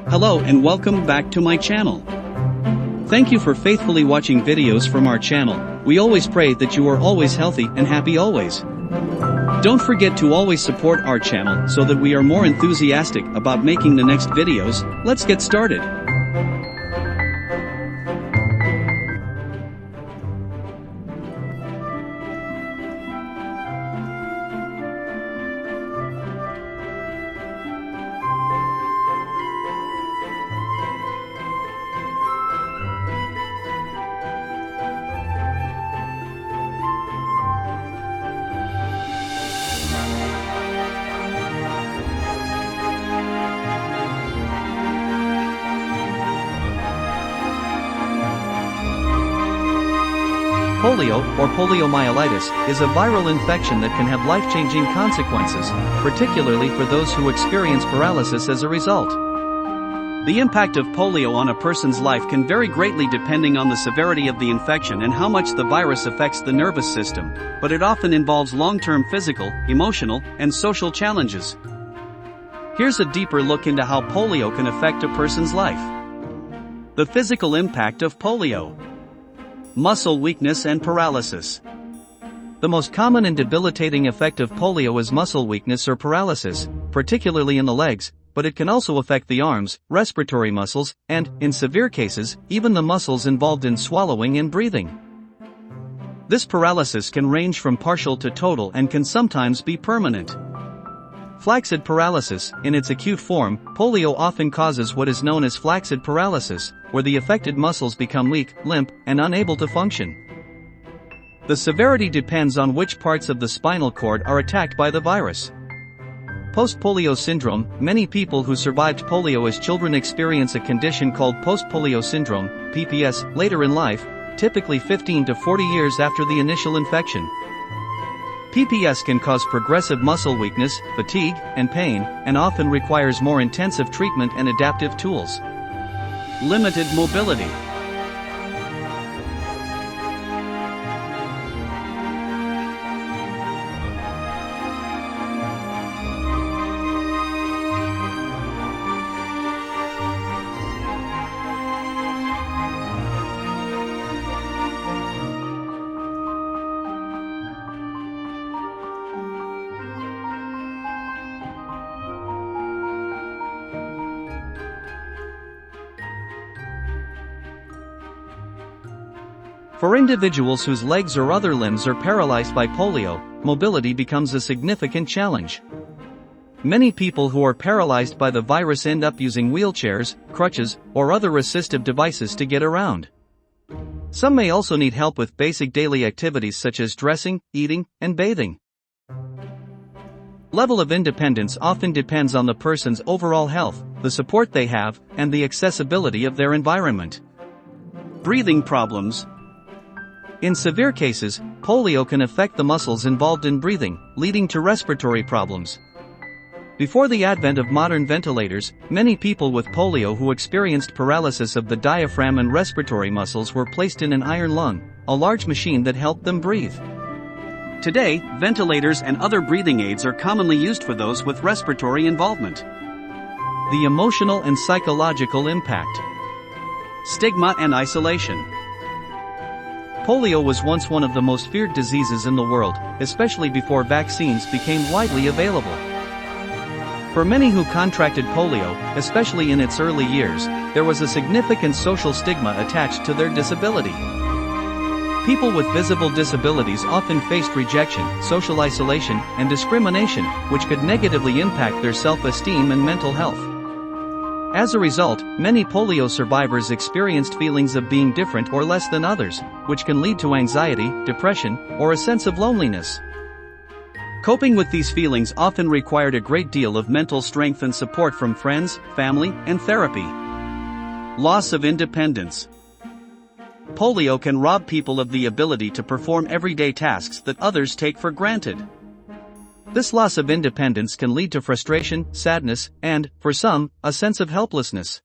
Hello and welcome back to my channel. Thank you for faithfully watching videos from our channel. We always pray that you are always healthy and happy always. Don't forget to always support our channel so that we are more enthusiastic about making the next videos. Let's get started. Polio, or poliomyelitis, is a viral infection that can have life-changing consequences, particularly for those who experience paralysis as a result. The impact of polio on a person's life can vary greatly depending on the severity of the infection and how much the virus affects the nervous system, but it often involves long-term physical, emotional, and social challenges. Here's a deeper look into how polio can affect a person's life. The physical impact of polio. Muscle weakness and paralysis. The most common and debilitating effect of polio is muscle weakness or paralysis, particularly in the legs, but it can also affect the arms, respiratory muscles, and, in severe cases, even the muscles involved in swallowing and breathing. This paralysis can range from partial to total and can sometimes be permanent. Flaccid paralysis, in its acute form, polio often causes what is known as flaccid paralysis, where the affected muscles become weak, limp, and unable to function. The severity depends on which parts of the spinal cord are attacked by the virus. Post-polio syndrome. Many people who survived polio as children experience a condition called post-polio syndrome, PPS, later in life, typically 15 to 40 years after the initial infection. PPS can cause progressive muscle weakness, fatigue, and pain, and often requires more intensive treatment and adaptive tools. Limited mobility. For individuals whose legs or other limbs are paralyzed by polio, mobility becomes a significant challenge. Many people who are paralyzed by the virus end up using wheelchairs, crutches, or other assistive devices to get around. Some may also need help with basic daily activities such as dressing, eating, and bathing. Level of independence often depends on the person's overall health, the support they have, and the accessibility of their environment. Breathing problems. In severe cases, polio can affect the muscles involved in breathing, leading to respiratory problems. Before the advent of modern ventilators, many people with polio who experienced paralysis of the diaphragm and respiratory muscles were placed in an iron lung, a large machine that helped them breathe. Today, ventilators and other breathing aids are commonly used for those with respiratory involvement. The emotional and psychological impact. Stigma and isolation. Polio was once one of the most feared diseases in the world, especially before vaccines became widely available. For many who contracted polio, especially in its early years, there was a significant social stigma attached to their disability. People with visible disabilities often faced rejection, social isolation, and discrimination, which could negatively impact their self-esteem and mental health. As a result, many polio survivors experienced feelings of being different or less than others, which can lead to anxiety, depression, or a sense of loneliness. Coping with these feelings often required a great deal of mental strength and support from friends, family, and therapy. Loss of independence. Polio can rob people of the ability to perform everyday tasks that others take for granted. This loss of independence can lead to frustration, sadness, and, for some, a sense of helplessness.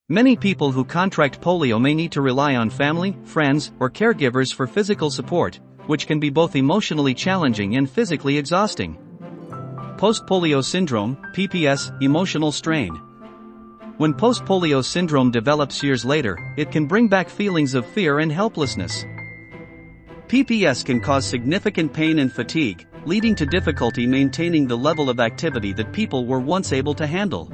Many people who contract polio may need to rely on family, friends, or caregivers for physical support, which can be both emotionally challenging and physically exhausting. Post-polio syndrome, PPS, emotional strain. When post-polio syndrome develops years later, it can bring back feelings of fear and helplessness. PPS can cause significant pain and fatigue, leading to difficulty maintaining the level of activity that people were once able to handle.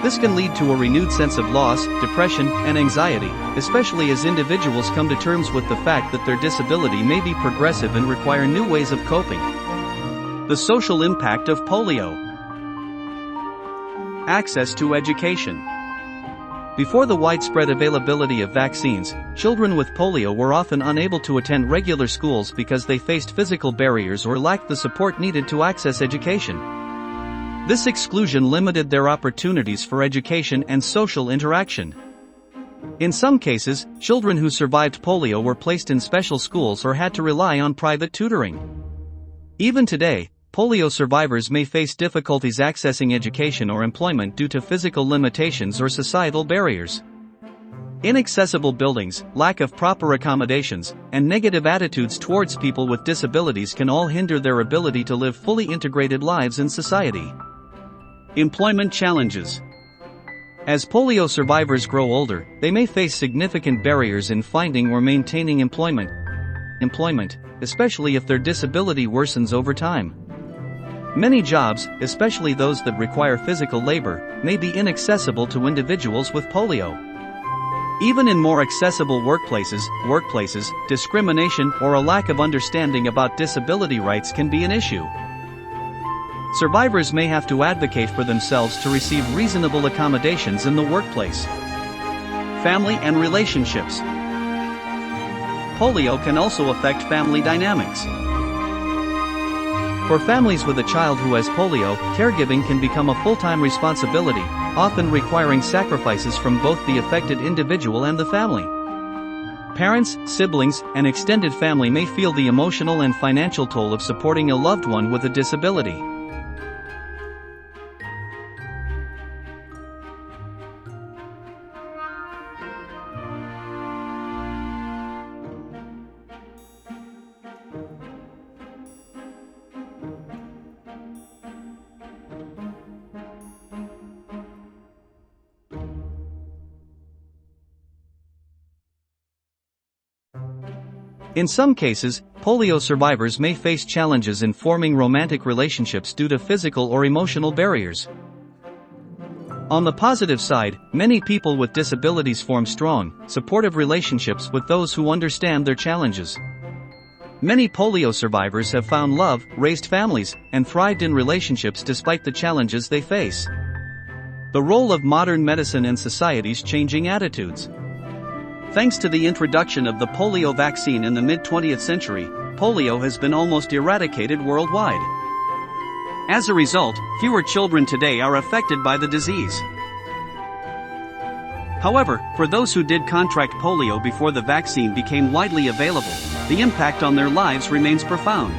This can lead to a renewed sense of loss, depression, and anxiety, especially as individuals come to terms with the fact that their disability may be progressive and require new ways of coping. The social impact of polio. Access to education. Before the widespread availability of vaccines, children with polio were often unable to attend regular schools because they faced physical barriers or lacked the support needed to access education. This exclusion limited their opportunities for education and social interaction. In some cases, children who survived polio were placed in special schools or had to rely on private tutoring. Even today, polio survivors may face difficulties accessing education or employment due to physical limitations or societal barriers. Inaccessible buildings, lack of proper accommodations, and negative attitudes towards people with disabilities can all hinder their ability to live fully integrated lives in society. Employment challenges. As polio survivors grow older, they may face significant barriers in finding or maintaining employment, especially if their disability worsens over time. Many jobs, especially those that require physical labor, may be inaccessible to individuals with polio. Even in more accessible workplaces, discrimination or a lack of understanding about disability rights can be an issue. Survivors may have to advocate for themselves to receive reasonable accommodations in the workplace. Family and relationships. Polio can also affect family dynamics. For families with a child who has polio, caregiving can become a full-time responsibility, often requiring sacrifices from both the affected individual and the family. Parents, siblings, and extended family may feel the emotional and financial toll of supporting a loved one with a disability. In some cases, polio survivors may face challenges in forming romantic relationships due to physical or emotional barriers. On the positive side, many people with disabilities form strong, supportive relationships with those who understand their challenges. Many polio survivors have found love, raised families, and thrived in relationships despite the challenges they face. The role of modern medicine and society's changing attitudes. Thanks to the introduction of the polio vaccine in the mid-20th century, polio has been almost eradicated worldwide. As a result, fewer children today are affected by the disease. However, for those who did contract polio before the vaccine became widely available, the impact on their lives remains profound.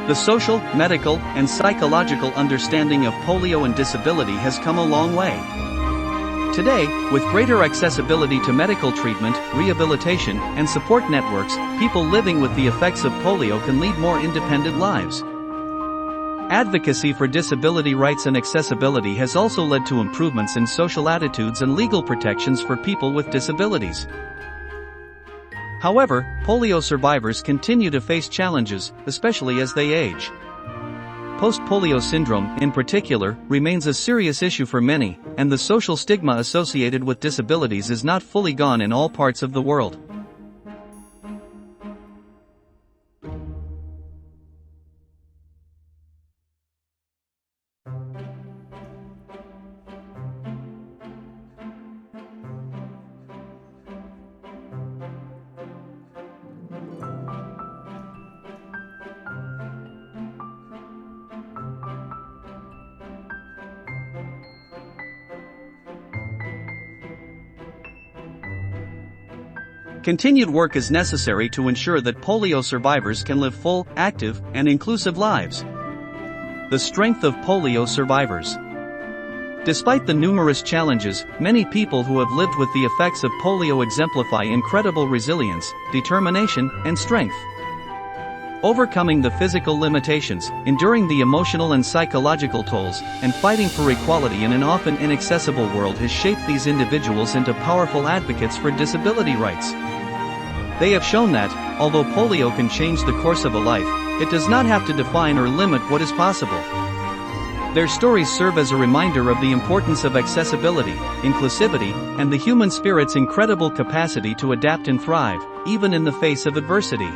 The social, medical, and psychological understanding of polio and disability has come a long way. Today, with greater accessibility to medical treatment, rehabilitation, and support networks, people living with the effects of polio can lead more independent lives. Advocacy for disability rights and accessibility has also led to improvements in social attitudes and legal protections for people with disabilities. However, polio survivors continue to face challenges, especially as they age. Post-polio syndrome, in particular, remains a serious issue for many, and the social stigma associated with disabilities is not fully gone in all parts of the world. Continued work is necessary to ensure that polio survivors can live full, active, and inclusive lives. The strength of polio survivors. Despite the numerous challenges, many people who have lived with the effects of polio exemplify incredible resilience, determination, and strength. Overcoming the physical limitations, enduring the emotional and psychological tolls, and fighting for equality in an often inaccessible world has shaped these individuals into powerful advocates for disability rights. They have shown that, although polio can change the course of a life, it does not have to define or limit what is possible. Their stories serve as a reminder of the importance of accessibility, inclusivity, and the human spirit's incredible capacity to adapt and thrive, even in the face of adversity.